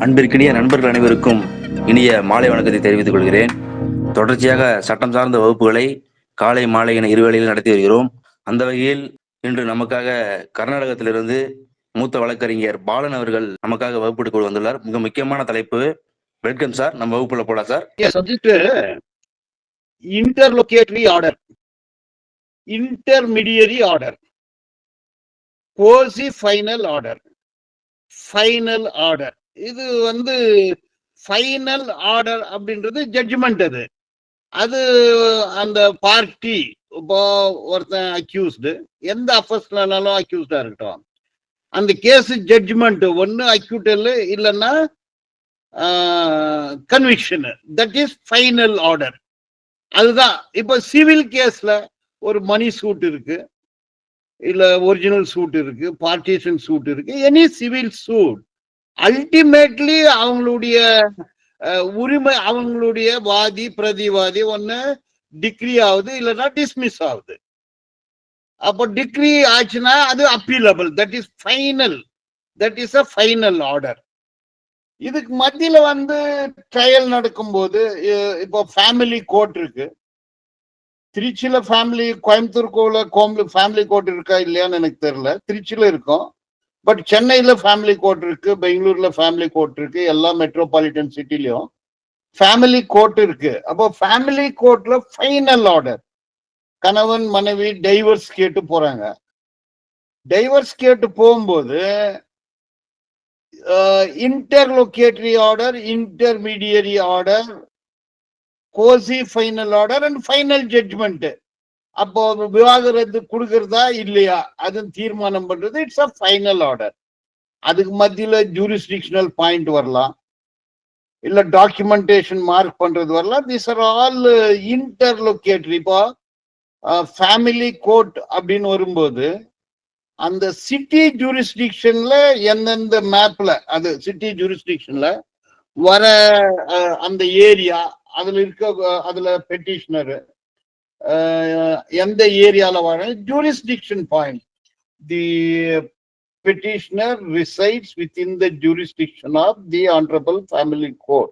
அன்பிற்கினிய நண்பர்கள் அனைவருக்கும் இனிய மாலை வணக்கத்தை தெரிவித்துக் கொள்கிறேன். தொடர்ச்சியாக சட்டம் சார்ந்த வகுப்புகளை காலை மாலை என இருவேளையில் நடத்தி வருகிறோம். அந்த வகையில் இன்று நமக்காக கர்நாடகத்திலிருந்து மூத்த வழக்கறிஞர் பாலன் அவர்கள் நமக்காக வகுப்பு எடுக்க வந்துள்ளார். மிக முக்கியமான தலைப்பு. Welcome sir. நம்ம வகுப்புல போலாம் sir. Subject interlocutory order, intermediary order, quasi final order, final order. இது ஃபைனல் ஆர்டர் அப்படின்றது ஜட்ஜ்மெண்ட். அது அந்த பார்ட்டி, இப்போ ஒருத்தன் அக்யூஸ்டு, எந்த அஃபென்ஸ்லனாலும் அக்யூஸ்டா இருக்கட்டும், அந்த கேஸ் ஜட்ஜ்மெண்ட் ஒன்னு அக்யூட்டல் இல்லைன்னா conviction, that is final order. அதுதான். இப்ப சிவில் கேஸ்ல ஒரு மணி சூட் இருக்கு, இல்ல ஒரிஜினல் சூட் இருக்கு, பார்ட்டிஷன் சூட் இருக்கு, எனி சிவில் சூட், அல்டிமேட்லி அவங்களுடைய உரிமை, அவங்களுடைய வாதி பிரதிவாதி ஒன்னு டிக்ரி ஆகுது, இல்லைன்னா டிஸ்மிஸ் ஆகுது. அப்போ டிக்ரி ஆச்சுன்னா அது appealable, that is final, that is a final order. இதுக்கு மத்தியில ட்ரையல் நடக்கும்போது, இப்போ ஃபேமிலி கோர்ட் இருக்கு. திருச்சியில ஃபேமிலி, கோயம்புத்தூர் ஃபேமிலி கோர்ட் இருக்கா இல்லையான்னு எனக்கு தெரியல. திருச்சியில இருக்கும், பட் சென்னையில ஃபேமிலி கோர்ட் இருக்கு, பெங்களூர்ல ஃபேமிலி கோர்ட் இருக்கு, எல்லா மெட்ரோபாலிட்டன் சிட்டிலையும் ஃபேமிலி கோர்ட் இருக்கு. அப்போ ஃபேமிலி கோர்ட்ல ஃபைனல் ஆர்டர், கணவன் மனைவி டைவர்ஸ் கேட்டு போறாங்க. டைவர்ஸ் கேட்டு போகும்போது interlocutory order, intermediary order, quasi final order and final judgment. அப்போ விவாகரத்து கொடுக்கறதா இல்லையா அது தீர்மானம் பண்றது இட்ஸ் அ ஃபைனல் ஆர்டர். அதுக்கு மத்தியில ஜூரிஸ்டிக்ஷனல் பாயிண்ட் வரலாம், இல்ல டாக்குமெண்டேஷன் மார்க் பண்றது வரலாம். These are all interlocutory. இப்போ ஃபேமிலி கோர்ட் அப்படின்னு வரும்போது அந்த சிட்டி ஜூரிஸ்டிக்ஷன்ல எந்தெந்த மேப்ல, அது சிட்டி ஜூரிஸ்டிக்ஷன்ல வர அந்த ஏரியா, அதுல இருக்க, அதுல பெட்டிஷனர் எந்த ஏரியால வர jurisdiction point, the petitioner resides within the jurisdiction of the honorable family court.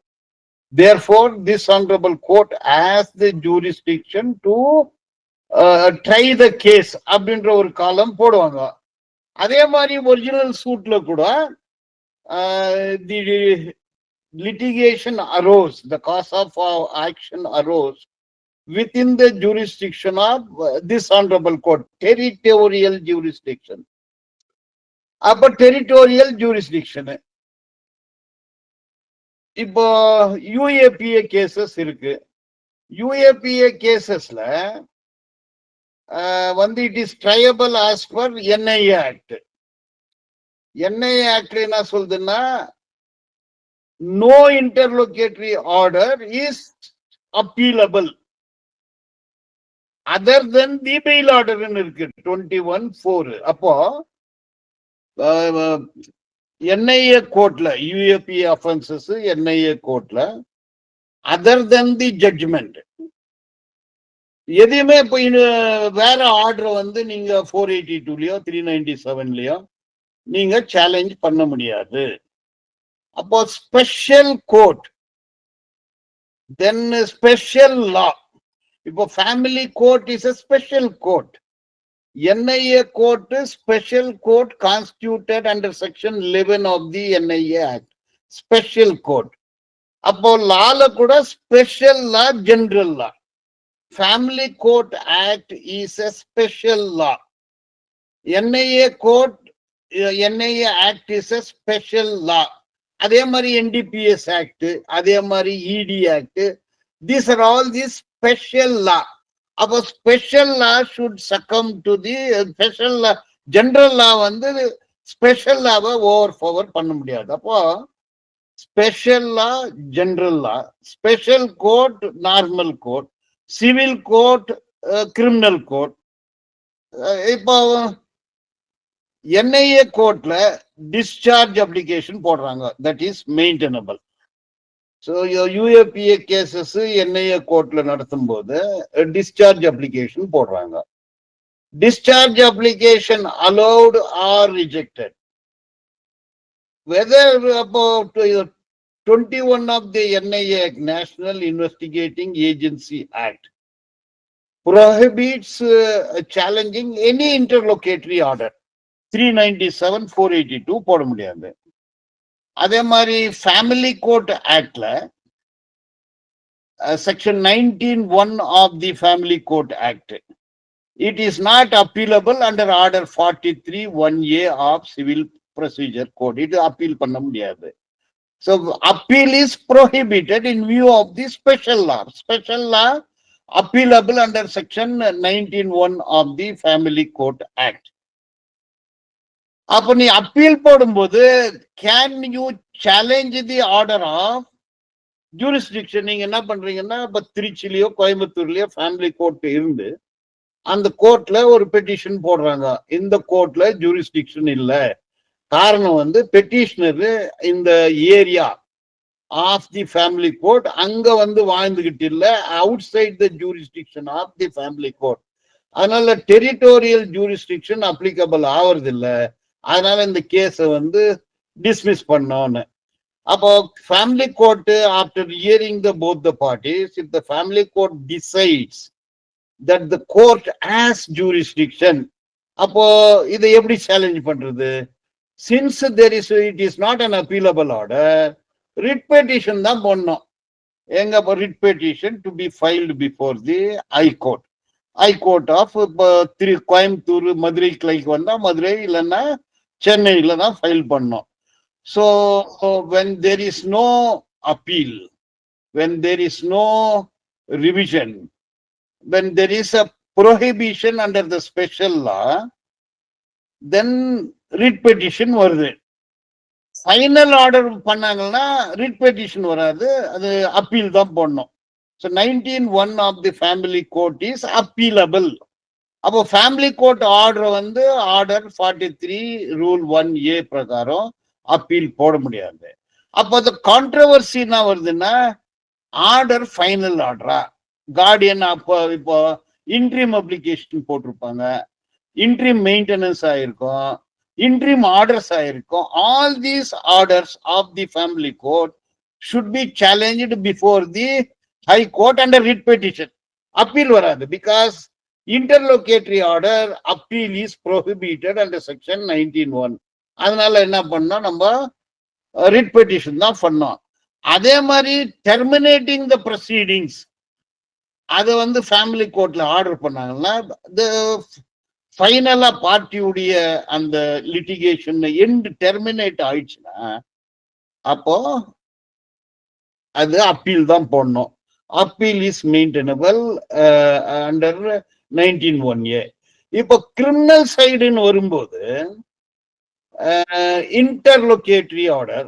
Therefore, this honorable court has the jurisdiction to try the case அப்படின்ற ஒரு காலம் போடுவாங்க. அதே மாதிரி ஒரிஜினல் சூட்ல கூட தி litigation arose, the cause of action arose within the jurisdiction of this honorable court, territorial jurisdiction. அப்ப territorial jurisdiction. இப்போ UAPA cases இருக்கு. யூஏபிஏ கேசஸ்ல it is triable as per NIA act. NIA act என்ன சொல்லுதுன்னா, no interlocutory order is appealable other than the bail ஆர்டர்னு இருக்கு 21(4). அப்போ NIA கோர்ட்ல, யூஏபிஏ அஃபென்சஸ் என்ஐஏ கோர்ட்ல அதர் தென் தி ஜட்ஜ்மெண்ட் எதையுமே இப்போ வேற ஆர்டர் நீங்க 482லயோ 397லயோ நீங்க சேலஞ்ச் பண்ண முடியாது. அப்போ ஸ்பெஷல் கோர்ட், தென் ஸ்பெஷல் லா. இப்போ family court is a special court. NIA court, special court constituted under section 11 of the NIA Act, special court. அப்போ லால கூட special law, general law. Family court act is a special law. NIA court, NIA act is a special law. அதே மாதிரி NDPS act, அதே மாதிரி ED act, these are all the special law. அப்போ special law should succumb to the special law. General law special லாவை over power பண்ண முடியாது. அப்போ special law, general law, special court, normal court, civil court, criminal court. இப்போ NIA கோர்ட்ல discharge application போடுறாங்க, that is maintainable. So UAPA cases NIA கோர்ட்ல நடத்தும் போது டிஸ்சார்ஜ் அப்ளிகேஷன் போடுறாங்க. Discharge application allowed are rejected. whether about 21 of the NIA Act, National Investigating Agency Act, prohibits challenging any interlocutory order. 397, 482 போட முடியாது. அதே மாதிரி family court ஆக்ட்ல section 19(1) of the family court act, it is not appealable under order 43(1)(a) of civil procedure code. இது appeal பண்ண முடியாது. So appeal is prohibited in view of the special law. Special law appealable under section 19(1) of the family court act. அப்ப நீ appeal போடும்போது can you challenge the order of jurisdiction? நீங்க என்ன பண்றீங்கன்னா, இப்ப திருச்சிலயோ கோயம்புத்தூர்லயோ ஃபேமிலி கோர்ட் இருந்து அந்த கோர்ட்ல ஒரு பெட்டிஷன் போடுறாங்க, இந்த கோர்ட்ல ஜூரிஸ்டிக்ஷன் இல்ல, காரணம் வந்து பெட்டிஷனர் இந்த area of the family court அங்க வந்து வாழ்ந்துகிட்டு இல்ல, outside the jurisdiction of the family court, அதனால டெரிட்டோரியல் ஜூரிஸ்டிக்ஷன் அப்ளிகபிள் ஆவறது இல்ல, அதனால இந்த கேஸ வந்து டிஸ்மிஸ் பண்ணோன்னு. அப்போ family court after hearing the both the parties, if the family court decides that the court has jurisdiction, அப்போ இதை எப்படி சேலஞ்ச் பண்றது? Since it is not an appealable order, writ petition தான் போடணும். எங்க writ petition to be filed before the high court. High court of Coimbatore Madurai கிளைக்கு வந்தா மதுரை, இல்லைன்னா சென்னையில தான் ஃபைல் பண்ணோம். So when there is no appeal, when there is no revision, when there is a prohibition under the special law, then writ petition வருது. Final order பண்ணாங்கன்னா writ petition வராது, அது அப்பீல் தான் போடணும். So 19(1) of the family court is appealable. அப்போ family court order வந்து order 43 rule 1A பிரகாரம் appeal போட முடியாது. அப்போ அது கான்ட்ரவர்சி என்ன வருதுன்னா, ஆர்டர் ஃபைனல் ஆர்டரா, கார்டியன் அப்போ இப்போ இன்ட்ரீம் அப்ளிகேஷன் போட்டிருப்பாங்க, இன்ட்ரீம் மெயின்டெனன்ஸ் ஆயிருக்கும், இன்ட்ரீம் ஆர்டர்ஸ் ஆயிருக்கும். All these orders of the family court should be challenged before the high court under writ petition. Appeal வராது, because interlocutory order appeal is prohibited under section 19(1). அதனால என்ன பண்ணோம், நம்ம writ petition தான் பண்ணோம். அதே மாதிரி டெர்மினேட்டிங் த ப்ரொசீடிங்ஸ், அதை வந்து ஃபேமிலி கோர்ட்ல ஆர்டர் பண்ணாங்கன்னா, ஃபைனலா பார்ட்டியுடைய அந்த லிட்டிகேஷன் எண்ட் டெர்மினேட் ஆயிடுச்சுன்னா அப்போ அது அப்பீல் தான் போடணும். Appeal is maintainable under 19(1)(a). இப்போ கிரிமினல் சைடுன்னு வரும்போது interlocutory order,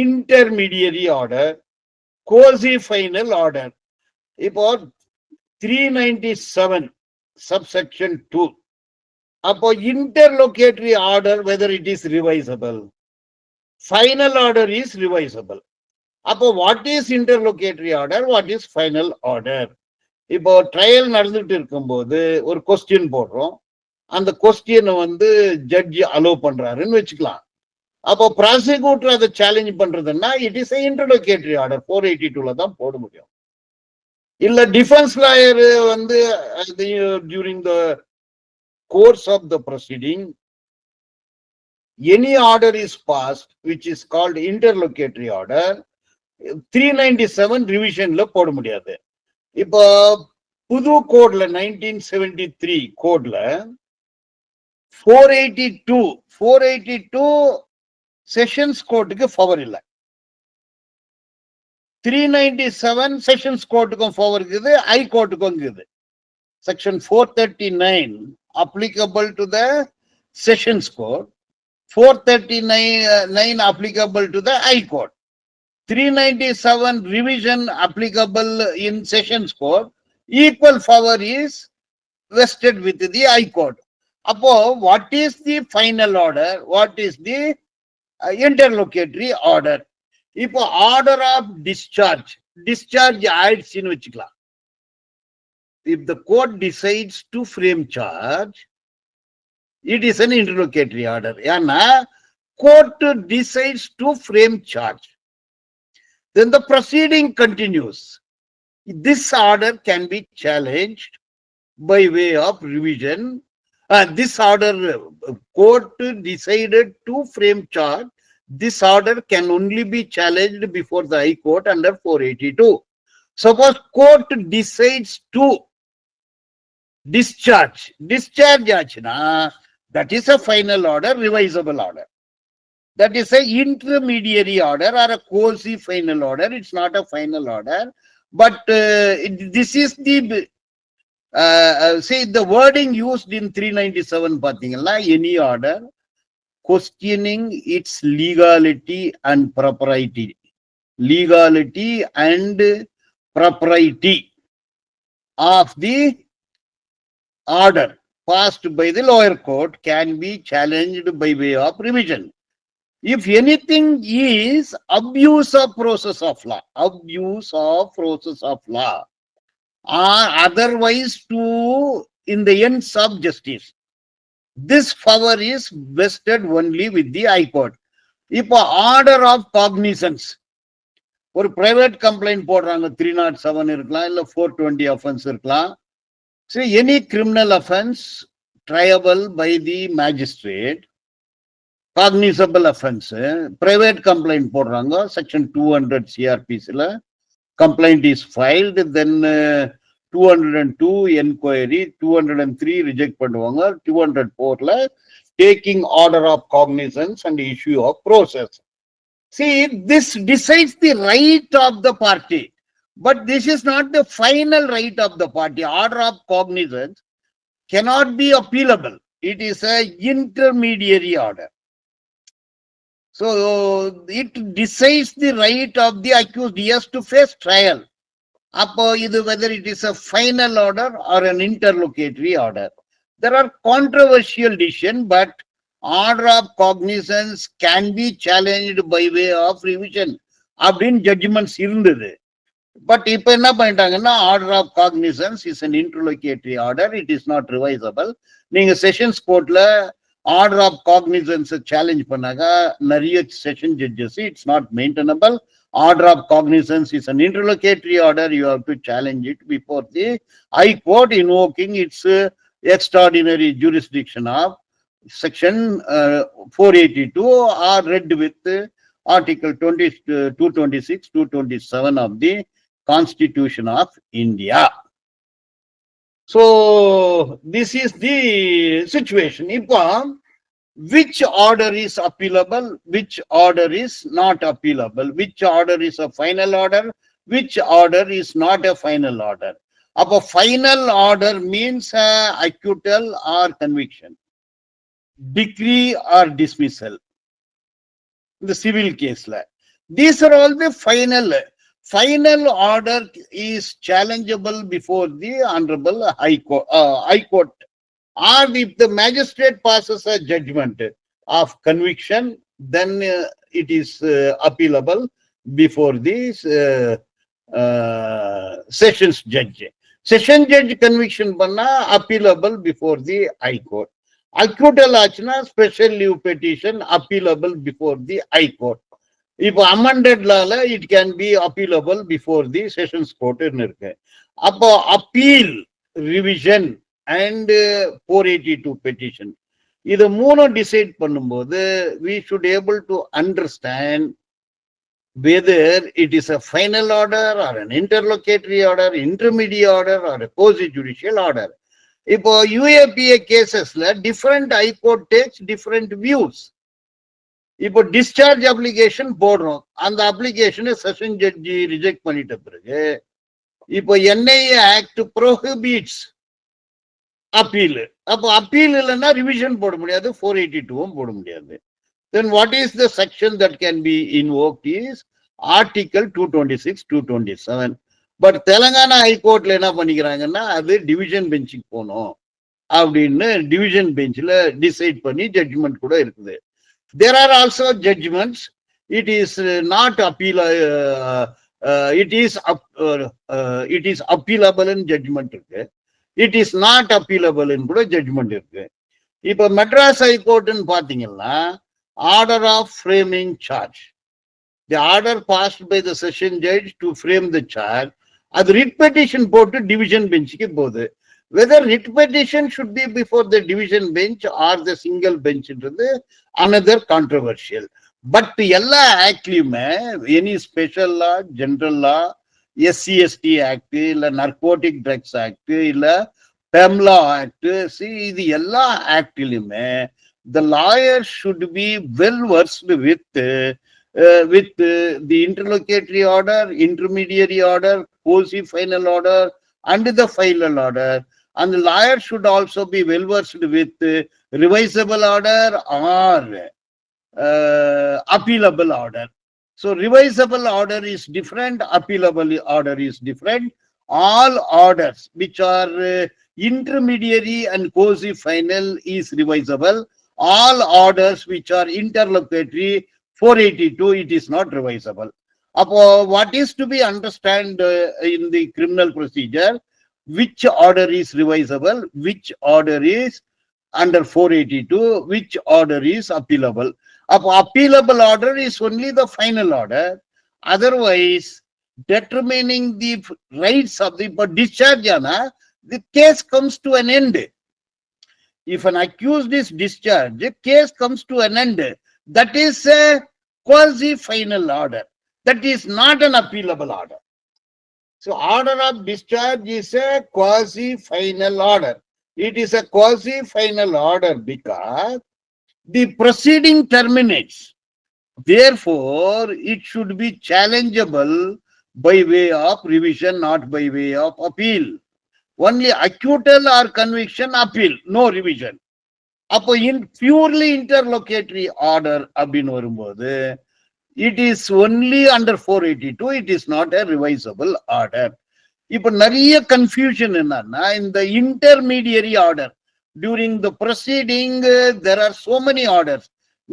intermediary order, quasi final order. இப்போ 397 subsection 2, அப்போ interlocutory order whether it is revisable, final order is revisable. அப்போ what is interlocutory order, what is final order? இப்போ trial நடந்துட்டு இருக்கும்போது ஒரு கொஸ்டின் போடுறோம், அந்த கொஸ்டினை வந்து ஜட்ஜ் அலோவ் பண்றாருன்னு வச்சுக்கலாம். அப்போ ப்ராசிக்யூட்டர் அதை சேலஞ்ச் பண்றதுன்னா இட் இஸ் இன்டர்லொகேட்டரி ஆர்டர் 482ல தான் போட முடியும். இல்ல டிஃபென்ஸ் லாயர் வந்து during the course of the proceeding any order is passed which is called interlocutory order, 397 ரிவிஷன்ல போட முடியாது. இப்போ புது கோட்ல 1973 கோட்ல 482 செஷன்ஸ் கோர்ட்டுக்கு பவர் இல்லை, 397 செஷன்ஸ் கோர்ட்டுக்கும் பவர் இருக்குது, ஹை கோர்ட்டுக்கும் இருக்குது. Section 439 applicable to the sessions court, 439 applicable to the high court, 397 revision applicable in sessions court, equal power is vested with the high court. அப்போ what is the final order, what is the interlocutory order? இப்போ order of discharge ஆயிடுச்சுன்னு வச்சுக்கலாம். If the court decides to frame charge, it is an interlocutory order. ஏன்னா court decides to frame charge, then the proceeding continues. This order can be challenged by way of revision. This order, court decided to frame charge. This order can only be challenged before the High Court under 482. Suppose court decides to discharge aachna, that is a final order, revisable order. That is an intermediary order or a quasi-final order. It's not a final order. But this is the, say the wording used in 397, any order questioning its legality and propriety. Legality and propriety of the order passed by the lower court can be challenged by way of revision. If anything is abuse of process of law, or otherwise to in the ends of justice, this power is vested only with the High Court. இப்போ order of cognisance, ஒரு private complaint போடுறாங்க, 307 இருக்கலாம், இல்ல 420 offense இருக்கலாம். So any criminal offense triable by the magistrate, cognizable offense, private complaint போடுறாங்க, section 200 CRPC ல complaint is filed, then 202 enquiry, 203 reject பண்ணுவாங்க, 204 ல taking order of cognizance and issue of process. See, this decides the right of the party, but this is not the final right of the party. Order of cognizance cannot be appealable. It is an intermediary order. So it decides the right of the accused. He has to face trial. Whether it is a final order or an interlocutory order. There are controversial decisions, but order of cognizance can be challenged by way of revision. Abdin judgments irundhudu. But இப்ப என்ன பண்ணிட்டாங்கன்னா, order of cognizance is an interlocutory order. It is not revisable. நீங்க sessions கோர்ட்ல order of cognisance challenge பண்ணாங்க நிறைய session judges, it's not maintainable. Order of cognizance is an interlocutory order. You have to challenge it before the High Court, invoking its extraordinary jurisdiction of section 482, or read with article 226, 227 of the Constitution of India. So this is the situation. Which order is appealable, which order is not appealable, which order is a final order, which order is not a final order. A final order means acquittal or conviction, decree or dismissal in the civil case. These are all the final. Final order is challengeable before the Honorable High Court. Or if the magistrate passes a judgment of conviction, then it is appealable before the sessions judge. Session judge conviction panna appealable before the High Court. Acquittal aachna special leave petition appealable before the High Court. If amended law, it can be appealable before the sessions court. Appeal, revision and 482 petition. இது மூணு decide பண்ணும்போது we should able to understand whether it is a final order or an interlocutory order, intermediate order or a quasi-judicial order. இப்போ UAPA கேசஸ்ல different High Court takes different views. இப்போ discharge application போடுறோம், அந்த அப்ளிகேஷனை session ஜட்ஜி reject பண்ணிட்ட பிறகு இப்போ NIA act ப்ரோஹிபிட்ஸ் appeal. அப்போ appeal இல்லைன்னா ரிவிஷன் போட முடியாது, 482 போட முடியாது. Then what is the section that can be invoked is article 226, 227. But Telangana ஹைகோர்ட்ல என்ன பண்ணிக்கிறாங்கன்னா, அது டிவிஷன் பெஞ்சுக்கு போகணும் அப்படின்னு டிவிஷன் பெஞ்சில் டிசைட் பண்ணி ஜட்ஜ்மெண்ட் கூட இருக்குது. There are also judgments. It is not appeal. It is appealable in judgment. It is not appealable in judgment. இப்போ மெட்ராஸ் ஹைகோர்ட்னு பாத்தீங்கன்னா order of framing charge. The order passed by the session judge to frame the charge, அது writ petition போட்டு division benchக்கு போகுது. Whether writ petition should be before the division bench or the single bench ன்றது another controversial. But எல்லா ஆக்ட்லயுமே any special law, general law, SCST act, இல்ல narcotic drugs act, இல்ல PEMLA act, இது எல்லா ஆக்ட்லயுமே the lawyer should be well versed with the interlocutory order, intermediary order, quasi-final order, and the final order. And the lawyer should also be well versed with revisable order or appealable order. So revisable order is different, appealable order is different. All orders which are intermediary and quasi-final is revisable. All orders which are interlocutory 482, it is not revisable. What is to be understood in the criminal procedure? Which order is revisable, which order is under 482, which order is appealable. Appealable order is only the final order. Otherwise, determining the rights of the discharge, the case comes to an end. If an accused is discharged, the case comes to an end. That is a quasi-final order. That is not an appealable order. So order of discharge is a quasi-final order. It is a quasi-final order because the proceeding terminates. Therefore, it should be challengeable by way of revision, not by way of appeal. Only acquittal or conviction, appeal, no revision. In purely interlocutory order, it is only under 482, it is not a revisable order. இப்போ நிறைய confusion என்னன்னா, in the intermediary order, during the proceeding, there are so many orders.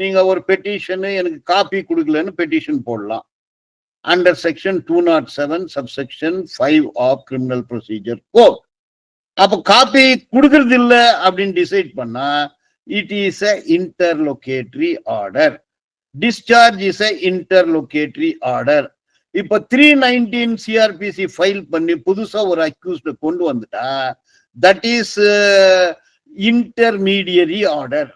நீங்க ஒரு petition எனக்கு copy கொடுக்கலன்னு petition போடலாம் under section 207 subsection 5 of criminal procedure code. அப்ப copy கொடுக்கறது இல்ல அப்படின்னு டிசைட் பண்ணா it is a interlocutory order. Discharge is a interlocutory order. இப்ப 319 CRPC ஃபைல் பண்ணி புதுசா ஒரு அக்யூஸ்ட் கொண்டு வந்துட்டா that is intermediary order.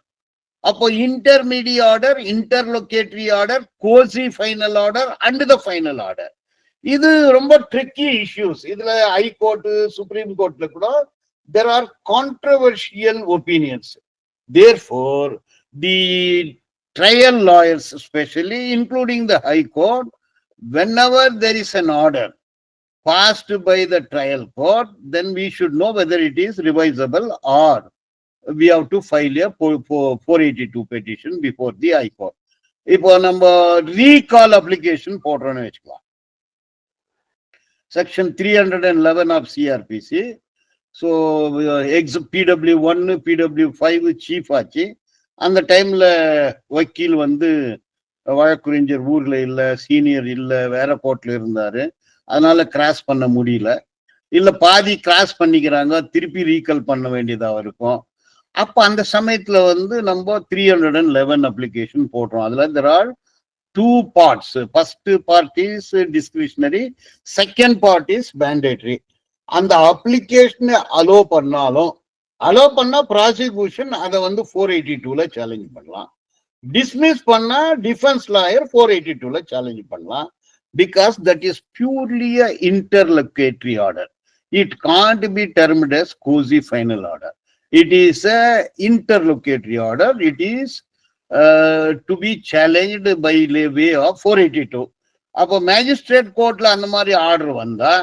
அப்போ intermediary order, interlocutory order, quasi-final order and the final order. இது ரொம்ப ட்ரிக்கி இஷ்யூஸ். இதுல ஹைகோர்ட், சுப்ரீம் கோர்ட்ல கூட there are controversial opinions. Therefore, the trial lawyers especially, including the High Court, whenever there is an order passed by the trial court, then we should know whether it is revisable or we have to file a 482 petition before the High Court. இப்போ நம்ம recall application போடுறோம்னு வச்சுக்கலாம். Section 311 of CRPC. So PW1, PW5 chief ஆச்சு. அந்த டைம்ல வக்கீல் வந்து வழக்குரைஞர் ஊர்ல இல்ல, சீனியர் இல்ல, வேற கோர்ட்ல இருந்தாரு, அதனால கிராஸ் பண்ண முடியல, இல்ல பாதி கிராஸ் பண்ணிக்கிறாங்க, திருப்பி ரீகால் பண்ண வேண்டியதா இருக்கும். அப்ப அந்த சமயத்துல வந்து நம்ம 311 அப்ளிகேஷன் போடுறோம். அதுல there are two parts. First part is discretionary, second part is mandatory. அந்த அப்ளிகேஷனை அலோ பண்ணா ப்ராசிக்யூஷன் அதை வந்து 482ல சேலஞ்ச் பண்ணலாம். டிஸ்மிஸ் பண்ணா டிஃபென்ஸ் லாயர் 482ல சேலஞ்ச் பண்ணலாம். Because that is purely a interlocutory order. It can't be termed as quasi-final order. It is a interlocutory order. It is to be challenged by way of 482. அப்போ magistrate கோர்ட்ல அந்த மாதிரி order வந்தா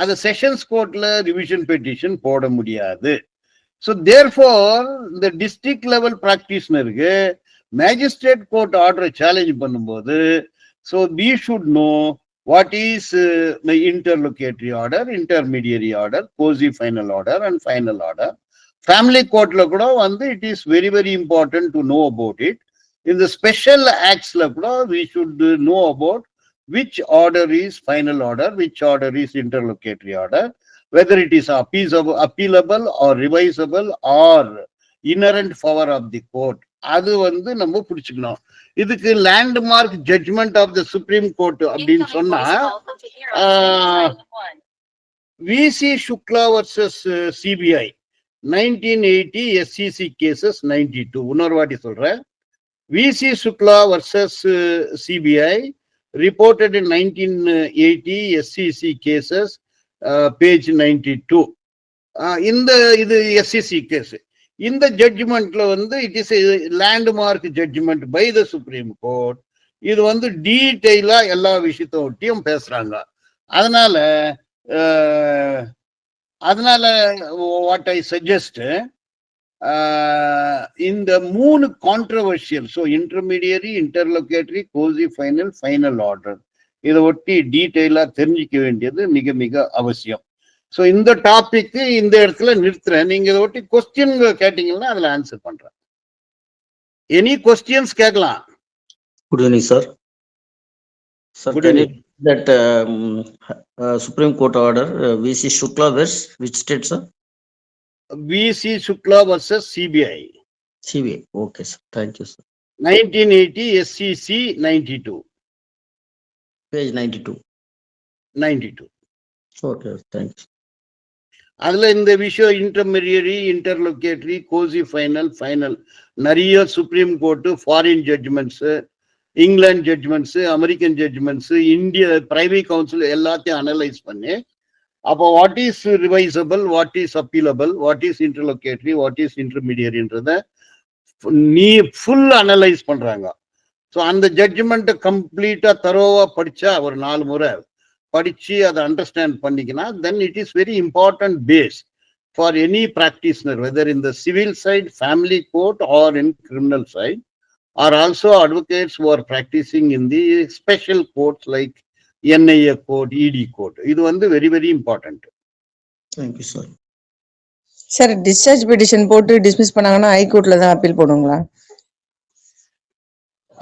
அது sessions கோர்ட்ல revision petition போட முடியாது. So therefore இந்த டிஸ்ட்ரிக்ட் லெவல் பிராக்டிஷனருக்கு மேஜிஸ்ட்ரேட் கோர்ட் ஆர்டரை சேலஞ்ச் பண்ணும்போது so we should know what is the interlocutory order, intermediary order, quasi-final order and final order. Family courtல கூட வந்து it is very very important to know about it. In the special actsல கூட we should know about which order is final order, which order is interlocutory order, whether it is appealable or revisable or inherent power of the court. அது வந்து நம்ம பிடிச்சுக்கணும். இதுக்கு landmark judgment of the supreme court அப்படின்னு சொன்னா VC Shukla versus CBI 1980 SCC cases 92. இன்னொரு வாட்டி சொல்றேன். VC Shukla versus CBI reported in 1980 SCC cases page 92. இந்த இது SCC கேஸ். இந்த ஜட்ஜ்மெண்ட்ல வந்து it is landmark judgment by the supreme Court. இது வந்து டீட்டெயிலா எல்லா விஷயத்தை ஒட்டியும் பேசுறாங்க. அதனால வாட் ஐ சஜஸ்ட், இந்த 3 controversial, so intermediary, interlocutory, quasi final, final order, இதை ஒட்டி டீட்டெயிலா தெரிஞ்சிக்க வேண்டியது மிக மிக அவசியம். ஸோ இந்த டாபிக் இந்த இடத்துல நிறுத்துறேன். நீங்க இதை ஒட்டி கொஸ்டின் கேட்டீங்கன்னா அதுல ஆன்சர் பண்றேன். எனி கொஸ்டின்ஸ் கேட்கலாம். Good evening, sir. Sir, Good can you evening. that Supreme Court order VC Shukla versus which state, sir? VC Shukla versus CBI CBI. Okay, sir. Thank you, sir. 1980 SCC 92. Page 92. 92. Okay, thanks. அதுல இந்த விஷயம் intermediary, interlocutory, quasi final, final நிறைய supreme court, foreign judgments, இங்கிலாந்து judgments, American judgments, இந்திய private council எல்லாத்தையும் analyse பண்ணி, அப்போ what is revisable, what is appealable, what is interlocutory, what is இன்டர்மீடியரின்றத நீ ஃபுல் அனலைஸ் பண்றாங்க. ஸோ அந்த ஜட்ஜ்மெண்ட்டை கம்ப்ளீட்டா தரோவா படிச்சா, ஒரு 4 முறை படிச்சு அதை அண்டர்ஸ்டாண்ட் பண்ணிக்கினா, then it is very important base for any practitioner, whether in the civil side, family court, or in criminal side, or also advocates who are practising in the special courts like NIA court, ED court. இது வந்து very very important. Thank you, sir. Sir, discharge petition போட்டு dismiss பண்ணாங்கன்னா ஹைகோர்ட்ல தான் appeal போடுங்களா?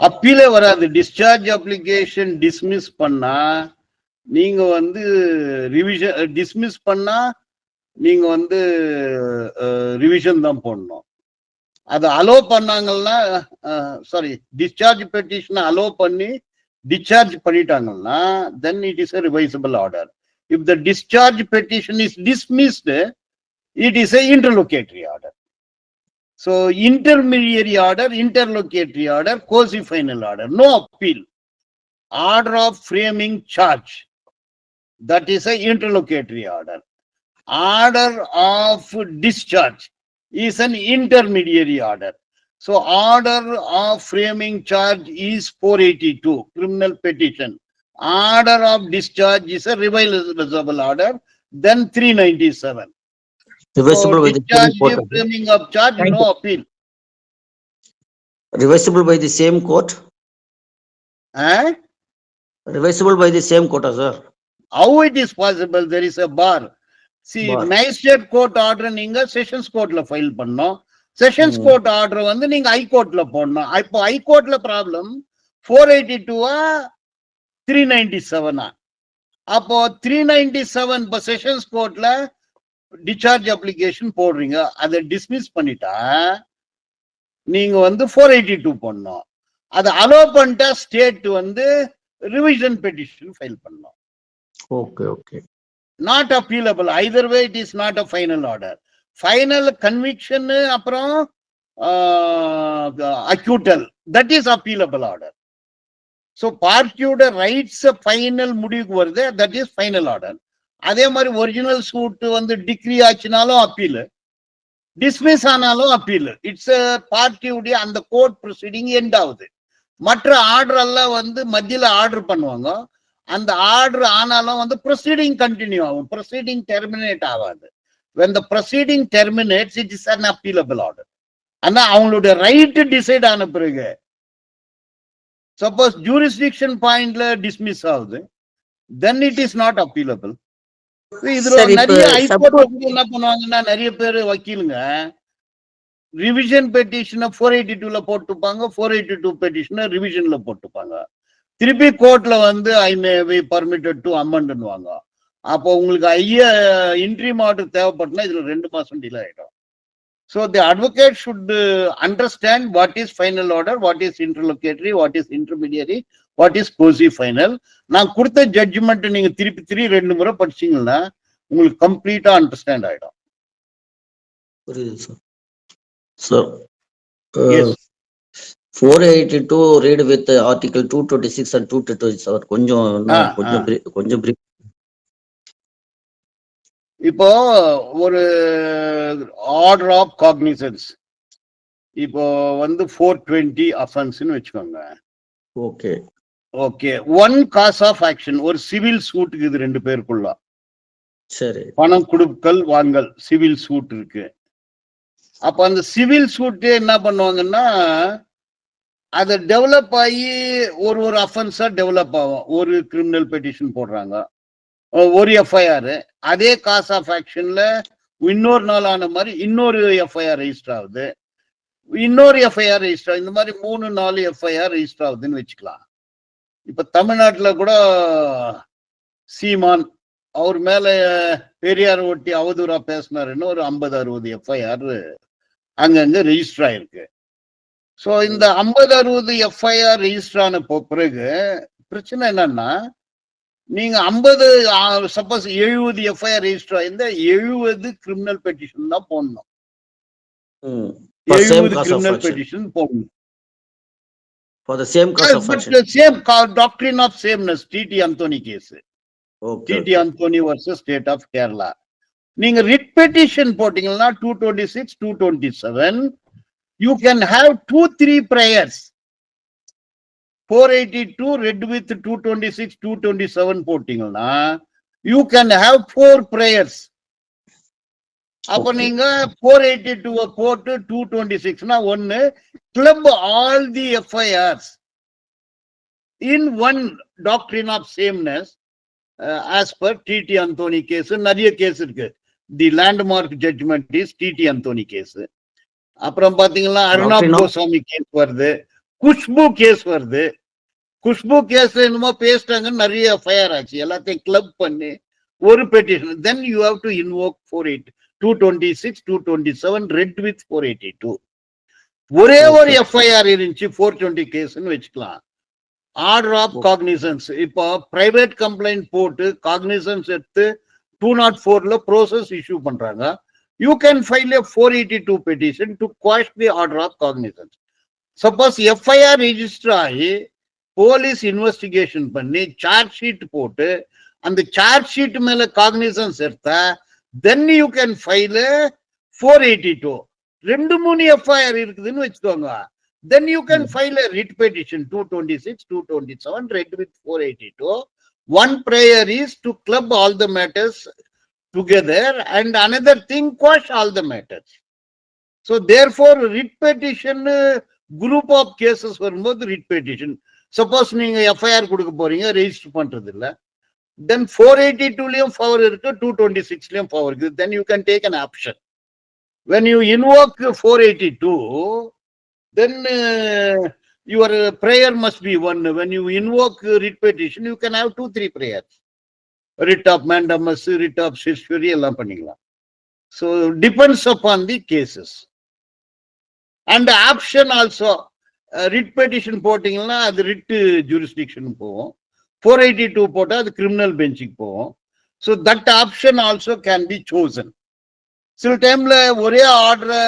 அப்பீலே வராது. Discharge application dismiss பண்ணா நீங்க வந்து ரிவிஷன், டிஸ்மிஸ் பண்ணா நீங்க வந்து ரிவிஷன் தான் போடணும். அதை அலோ பண்ணாங்கன்னா, சாரி, டிஸ்சார்ஜ் பெட்டிஷனை அலோ பண்ணி டிஸ்சார்ஜ் பண்ணிட்டாங்கன்னா then it is a revisable order. If the discharge petition is dismissed, it is a interlocutory order. So intermediary order, interlocutory order, quasi final order, no appeal. Order of framing charge, that is a interlocutory order. Order of discharge is an intermediary order. So order of framing charge is 482, criminal petition. Order of discharge is a revisable order, then 397. Reversible So by the same discharge, court. framing of charge, Thank no you. appeal. Reversible by the same court. Eh? Reversible by the same court, sir. How it is possible? There is a bar. See, Bar. magistrate court order நீங்க sessions கோர்ட்ல file பண்ணோம். Sessions court order வந்து நீங்க ஹைகோர்ட்ல போடணும். இப்போ ஹைகோர்ட்ல problem 482 397. அப்போ 397 இப்போ sessions கோர்ட்ல டிஸ்சார்ஜ் அப்ளிகேஷன் போடுறீங்க, அதை டிஸ்மிஸ் பண்ணிட்டா நீங்க வந்து 482 போடணும். அதை அலோ பண்ணிட்டா ஸ்டேட் வந்து ரிவிஷன் பெட்டிஷன் ஃபைல் பண்ணணும். Okay, okay. Not appealable. Either way, it is not a final order. Final conviction, அப்புறம் acquittal, that is appealable order. So பார்ட்டியோட ரைட்ஸ் ஃபைனல் முடிவுக்கு வருது, that is final order. அதே மாதிரி original suit வந்து decree ஆச்சுனாலும் appeal, dismiss ஆனாலும் appeal. It's பார்ட்டியுடைய அந்த கோர்ட் ப்ரொசீடிங் எண்ட் ஆகுது. மற்ற ஆர்டர் எல்லாம் வந்து மத்தியில ஆர்டர் பண்ணுவாங்க. அந்த ஆர்டர் ஆனாலும் வந்து ப்ரொசீடிங் கண்டினியூ ஆகும், ப்ரொசீடிங் டெர்மினேட் ஆகாது. when the proceeding terminates, it is an appealable order. ஆனா அவங்களுடைய ரைட் டிசைட் ஆன பிறகு, சப்போஸ் ஜூரிஸ்டிக்ஷன் பாயிண்ட்ல டிஸ்மிஸ் ஆகுது, then it is not appealable. இதுல நிறைய ஹைகோர்ட் என்ன பண்ணுவாங்கன்னா, நிறைய பேர் வக்கீலுங்க ரிவிஷன் பெட்டிஷனை 482ல போட்டுப்பாங்க, 482 பெட்டிஷனை ரிவிஷன்ல போட்டுப்பாங்க. திருப்பி கோர்ட்ல வந்து ஐ மே பி பர்மிட்டட் டு அமெண்ட்னுவாங்க. அப்போ உங்களுக்கு இன்ட்ரீம் ஆர்டர் தேவைப்பட்டுனா இதுல 2 மாசம் டிலே ஆயிடும். So the advocate should understand what is final order, what is interlocutory, what is intermediary, what is quasi final. நான் கொடுத்த ஜட்ஜ்மெண்ட் நீங்க திருப்பி 2 முறை படிச்சீங்கன்னா உங்களுக்கு கம்ப்ளீட்டா அண்டர்ஸ்டாண்ட் ஆயிடும். புரியுது sir. Yes. 482 read with article 226 and 227 கொஞ்சம் brief. இப்போ ஒரு ஆர்டர் ஆஃப் காக்னிசன்ஸ் இப்போ வந்து 420 அஃபென்ஸ்னு வச்சுக்கோங்க. Okay okay, one cause of action, ஒரு சிவில் சூட்டுக்கு இது 2 பேருக்குள்ள. சரி, பணம் கொடுக்கல் வாங்கல் சிவில் சூட் இருக்கு. அப்ப அந்த சிவில் சூட்டு என்ன பண்ணுவாங்கன்னா அதை டெவலப் ஆகி ஒரு அஃபென்ஸா டெவலப் ஆகும். ஒரு கிரிமினல் பெட்டிஷன் போடுறாங்க, ஒரு எஃப்ஐஆர், அதே காஸ் ஆஃப் ஆக்ஷன்ல இன்னொரு நாள் ஆன மாதிரி இன்னொரு எஃப்ஐஆர் ரெஜிஸ்டர் ஆகுது, இன்னொரு எஃப்ஐஆர் ரெஜிஸ்டர், இந்த மாதிரி 3-4 எஃப்ஐஆர் ரெஜிஸ்டர் ஆகுதுன்னு வச்சுக்கலாம். இப்ப தமிழ்நாட்டுல கூட சீமான் அவர் மேல பெரியார் ஒட்டி அவதூறா பேசினாருன்னு ஒரு 50-60 எஃப்ஐஆர் அங்கங்க ரெஜிஸ்டர் ஆயிருக்கு. ஸோ இந்த 50-60 எஃப்ஐஆர் ரெஜிஸ்டர் ஆன பிறகு பிரச்சனை என்னன்னா, நீங்க 50 சப்போஸ் 70 எஃப்ஐஆர் ரெஜிஸ்டர் ஆயிருந்தா 70 கிரிமினல் பெட்டிஷன் தான் போடணும். 70 கிரிமினல் பெட்டிஷன் போடணும். for the same cause of action. Same doctrine of sameness, TT Anthony case. TT Anthony versus State of Kerala. நீங்க ரிட் பெட்டிஷன் போட்டீங்கன்னா 226, 227, you can have 2-3 prayers. 482 read with 226, 227 போட்டீங்கன்னா you can have 4 prayers. அப்ப நீங்க 482 போட்டு 226னா ஒன்னு club all the FIRs in one doctrine of sameness as per TT Antony case. நிறைய case இருக்கு. The landmark judgment is TT Antony case. அப்புறம் பாத்தீங்கன்னா அருணாப் கோஸ்வாமி கேஸ் வருது, குஷ்பு கேஸ் வருது. குஷ்பு கேஸ் என்னமோ பேசிட்டாங்கன்னு நிறைய எஃப்ஐஆர் ஆச்சு. எல்லாத்தையும் கிளப் பண்ணி ஒரு petition. Then you have to invoke 226, 227 read with 482. ஒரே ஒரு எஃப்ஐஆர் இருந்துச்சு 420 கேஸ்ன்னு வச்சுக்கலாம். ஆர்டர் ஆஃப் காக்னிசன்ஸ், இப்போ பிரைவேட் கம்ப்ளைண்ட் போட்டு காக்னிசன்ஸ் எடுத்து 204ல ப்ரோசஸ் இஷ்யூ பண்றாங்க. You can file a 482 petition to quash the order of cognizance. Suppose FIR register ஆகி போலீஸ் இன்வெஸ்டிகேஷன் பண்ணி சார்ஜ் ஷீட் போட்டு அந்த சார்ஜ் ஷீட் மேல காக்னிசன்ஸ் எடுத்தா then you can file a 482. 2-3 FIR இருக்குதுன்னு வச்சுக்கோங்க. then you can file a writ petition 226, 227 read with 482. One prayer is to club all the matters together and another thing quash all the matters. So therefore writ petition group of cases வரும்போது writ petition. Suppose நீங்க FIR கொடுக்க போறீங்க, register பண்றது இல்ல, then 482லயும் power இருக்கு, 226லயும் power இருக்கு. then you can take an option. When you invoke 482, then your prayer must be one. When you invoke writ petition, you can have 2-3 prayers. Writ of mandamus, writ of certiorari எல்லாம் பண்ணிக்கலாம். So depends upon the cases. And option also, writ petition போட்டீங்கன்னா அது writ jurisdiction போகும். 482 போட்டா அது criminal பெஞ்சுக்கு போகும். So that option also can be chosen. சில டைம்ல ஒரே ஆர்டரை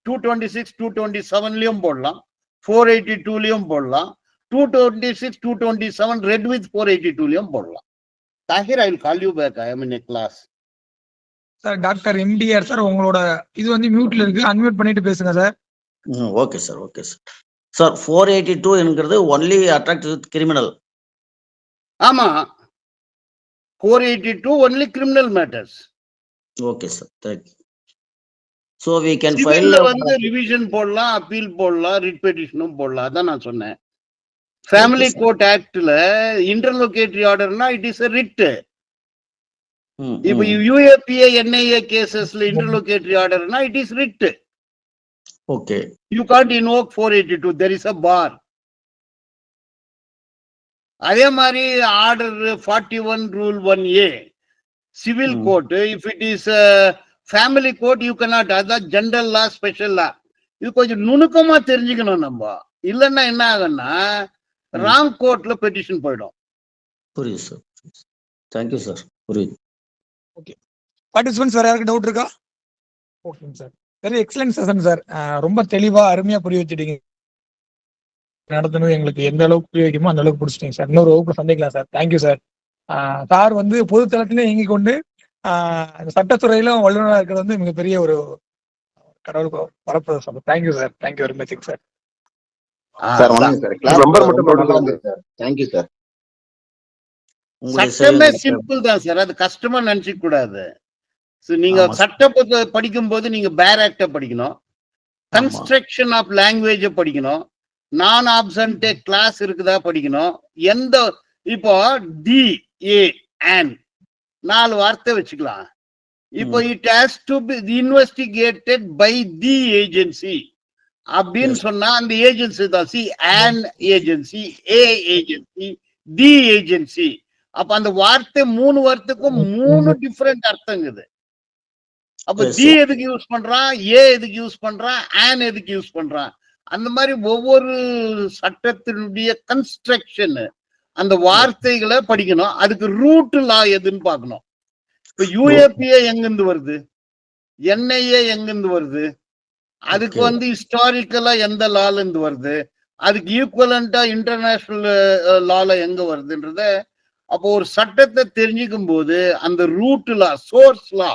226, 227லயும் போடலாம், 482லயும் போடலாம், 226, 227 ரெட் வித் 482லயும் போடலாம். Tahir, I will call you back. I am in a class. Sir doctor MTR sir, உங்களோட இது வந்து மியூட்ல இருக்கு, அன்மியூட் பண்ணிட்டு பேசுங்க sir. Okay sir, okay sir. Sir 482 என்கிறது ஒன்லி அட்ராக்ட் வித் கிரிமினல். ஆமா, 482 only criminal matters. Okay sir, thank you. So we can Civil file வந்து ரிவிஷன் போடலாம், அப்பீல் போடலாம், ரிட் பெட்டிஷனும் போடலாம். அதான் நான் சொன்னேன். ஃபேமிலி கோர்ட் ஆக்ட்ல இன்டர்லோகேட்டரி ஆர்டர்னா இட் இஸ் a writ. இப்போ யுஏபிஏ என்ஐஏ கேசஸ்ல இன்டர்லோகேட்டரி ஆர்டர்னா it is writ. Okay. You can't invoke 482. There is a bar. அதே மாதிரி order 41 rule 1A civil court, if it is family court you cannot, அதான் general law, special லா. இது கொஞ்சம் நுணுக்கமா தெரிஞ்சுக்கணும் நம்ம. இல்லைன்னா என்ன ஆகும்னா ராங் கோர்ட்ல பெட்டிஷன் போயிடும். புரியுது சார். Thank you sir. புரியுது. பார்ட்டிசிபென்ட்ஸ் வேற யாருக்கு டவுட் இருக்கா? ஓகேங்க sir. Very excellent session sir. ரொம்ப தெளிவா அருமையா புரிய வச்சுட்டீங்க. நடத்தணும் எங்களுக்கு எந்த அளவுக்கு புரிய வைக்குமோ அந்த அளவுக்கு பிடிச்சிட்டீங்க சார். இன்னொரு வகுப்பு சந்திக்கலாம் சார். Thank you sir. சார் வந்து பொதுத்தளத்திலே இயங்கிக் கொண்டு சட்டத்துறையிலும் வல்லுநராக இருக்கிறது வந்து மிகப்பெரிய ஒரு கடவுளுக்கு பரப்புறது sir. Thank you sir. Thank you very much sir. Sir வணக்கம் சார். கிளாஸ் நம்பர் மட்டும் போடுங்க சார். Thank you sir. சட்டமே சிம்பிள் தான் சார், அது கஷ்டமா நினைச்சுக்க கூடாது. நீங்க சட்ட படிக்கும் போது நீங்க பேர் ஆக்ட படிக்கணும், கன்ஸ்ட்ரக்ஷன் ஆஃப் லாங்குவேஜ படிக்கணும், நான் ஆப்சன்ட் கிளாஸ் இருக்குதா படிக்கணும். எந்த இப்போ டி ஏ அண்ட் 4 வார்த்தை வச்சுக்கலாம். இப்போ it has to be investigated by the agency அப்படின்னு சொன்னா அந்த ஏஜென்சி தான். See an agency, a agency, the agency. அப்ப அந்த வார்த்தை 3 வார்த்தைக்கும் 3 டிஃபரெண்ட் அர்த்தங்குது. அப்ப தி எதுக்கு யூஸ் பண்றான், ஏ எதுக்கு யூஸ் பண்றான், an எதுக்கு யூஸ் பண்றான். அந்த மாதிரி ஒவ்வொரு சட்டத்தினுடைய கன்ஸ்ட்ரக்ஷன் அந்த வார்த்தைகளை படிக்கணும். அதுக்கு ரூட் லா எதுன்னு பார்க்கணும். இப்ப யுஏபிஏ எங்கிருந்து வருது, என்ஐஏ எங்கிருந்து வருது, அதுக்கு வந்து ஹிஸ்டாரிக்கலா எந்த லால இருந்து வருது, அதுக்கு ஈக்குவலண்டா இன்டர்நேஷனல் லால எங்க வருதுன்றத. அப்போ ஒரு சட்டத்தை தெரிஞ்சுக்கும் போது அந்த ரூட் லா, சோர்ஸ் லா,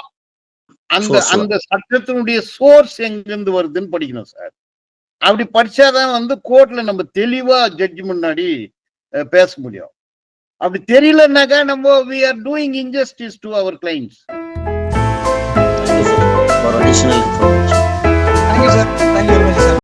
அந்த சட்டத்தினுடைய சோர்ஸ் எங்கிருந்து வருதுன்னு படிக்கணும் சார். அப்படி படிச்சாதான் வந்து கோர்ட்ல நம்ம தெளிவா ஜட்ஜ் முன்னாடி பேச முடியும். அப்படி தெரியலன்னாக்கா நம்ம we are doing injustice to our clients. For additional information. Thank you sir. Thank you very much sir.